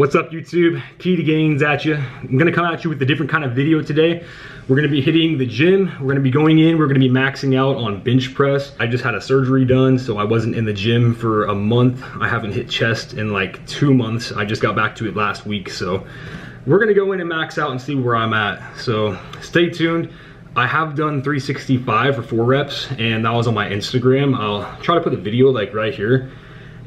What's up YouTube? KitaGains at you. I'm gonna come at you with a different kind of video today. We're gonna be hitting the gym. We're gonna be going in, we're gonna be maxing out on bench press. I just had a surgery done, so I wasn't in the gym for a month. I haven't hit chest in like 2 months. I just got back to it last week, so we're gonna go in and max out and see where I'm at. So stay tuned. I have done 365 for 4 reps, and that was on my Instagram. I'll try to put the video like right here.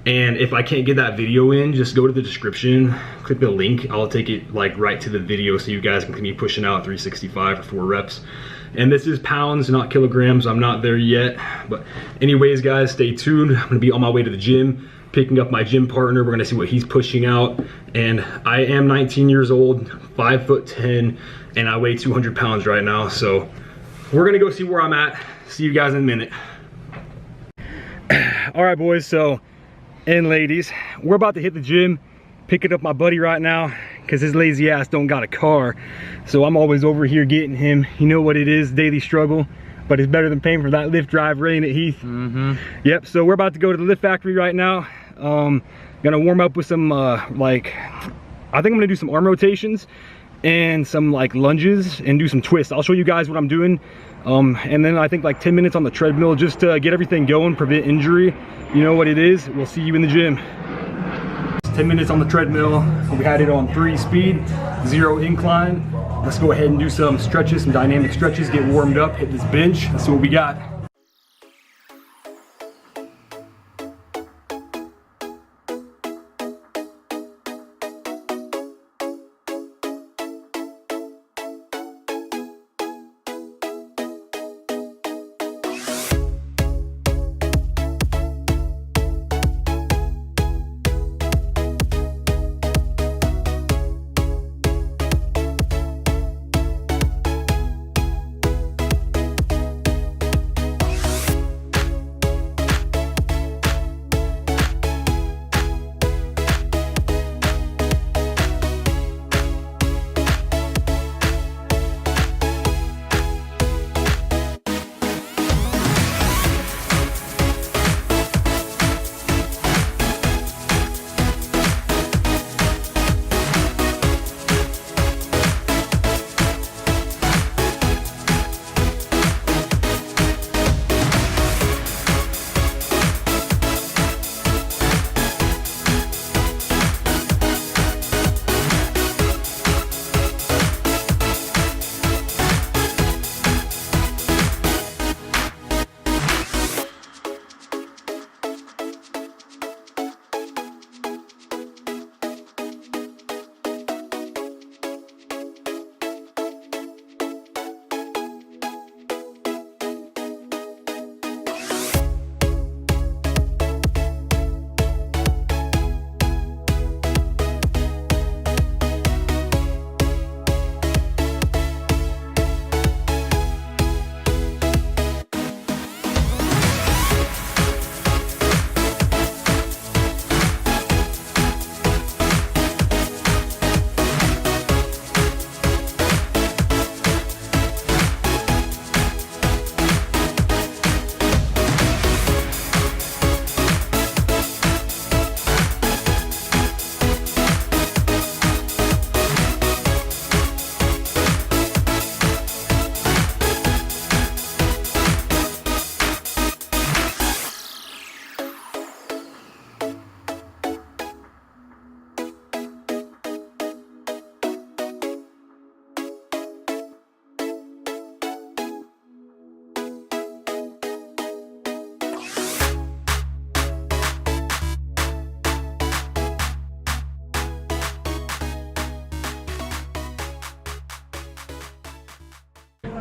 And if I can't get that video in, just go to the description, click the link. I'll take it like right to the video so you guys can be pushing out 365 for 4 reps. And this is pounds, not kilograms. I'm not there yet. But anyways, guys, stay tuned. I'm gonna be on my way to the gym, picking up my gym partner. We're gonna see what he's pushing out. And I am 19 years old, 5'10", and I weigh 200 pounds right now. So we're gonna go see where I'm at. See you guys in a minute. All right, boys, and ladies, we're about to hit the gym, picking up my buddy right now because his lazy ass don't got a car, so I'm always over here getting him. You know what it is, daily struggle, but it's better than paying for that lift drive rain at Heath. Yep, so we're about to go to the lift factory right now. Gonna warm up with some I think I'm gonna do some arm rotations and some like lunges and do some twists. I'll show you guys what I'm doing, and then I think like 10 minutes on the treadmill just to get everything going, prevent injury. You know what it is. We'll see you in the gym. 10 minutes on the treadmill. We had it on 3 speed, 0 incline. Let's go ahead and do some stretches, some dynamic stretches, get warmed up, hit this bench. Let's see what we got.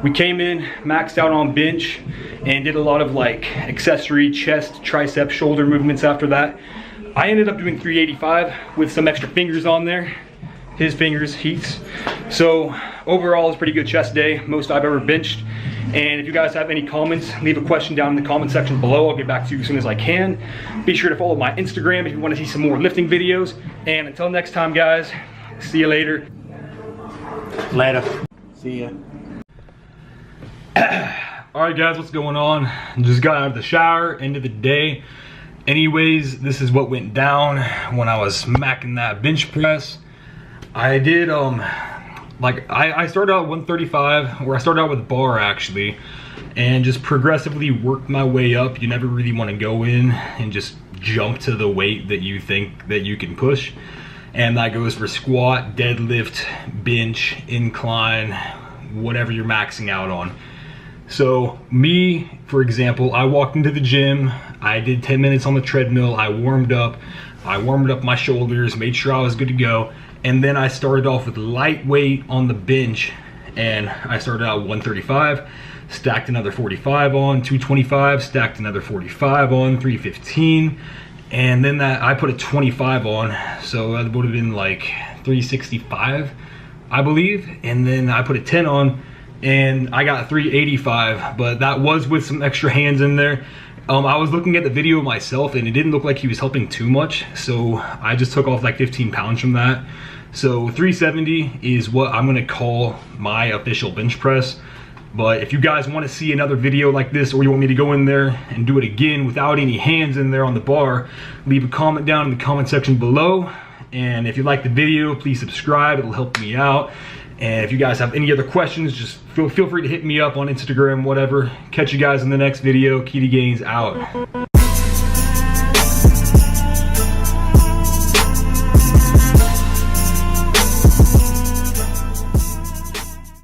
We came in, maxed out on bench, and did a lot of like accessory chest, tricep, shoulder movements after that. I ended up doing 385 with some extra fingers on there. His fingers, Heath's. So overall, it's a pretty good chest day, most I've ever benched. And if you guys have any comments, leave a question down in the comment section below. I'll get back to you as soon as I can. Be sure to follow my Instagram if you want to see some more lifting videos. And until next time, guys, see you later. Later. See ya. Alright guys, what's going on? Just got out of the shower, end of the day. anyways, this is what went down when I was smacking that bench press. I did I started out 135, or I started out with bar actually, and just progressively worked my way up. You never really want to go in and just jump to the weight that you think that you can push. And that goes for squat, deadlift, bench, incline, whatever you're maxing out on. So me, for example, I walked into the gym, I did 10 minutes on the treadmill, I warmed up my shoulders, made sure I was good to go, and then I started off with lightweight on the bench, and I started out 135, stacked another 45 on, 225, stacked another 45 on, 315, and then I put a 25 on, so that would have been like 365, I believe, and then I put a 10 on, and I got 385, but that was with some extra hands in there. I was looking at the video myself and it didn't look like he was helping too much, so I just took off like 15 pounds from that. So 370 is what I'm gonna call my official bench press. But if you guys want to see another video like this, or you want me to go in there and do it again without any hands in there on the bar, leave a comment down in the comment section below. And if you like the video, please subscribe, it'll help me out. And if you guys have any other questions, just feel free to hit me up on Instagram, whatever. Catch you guys in the next video. KitaGains out.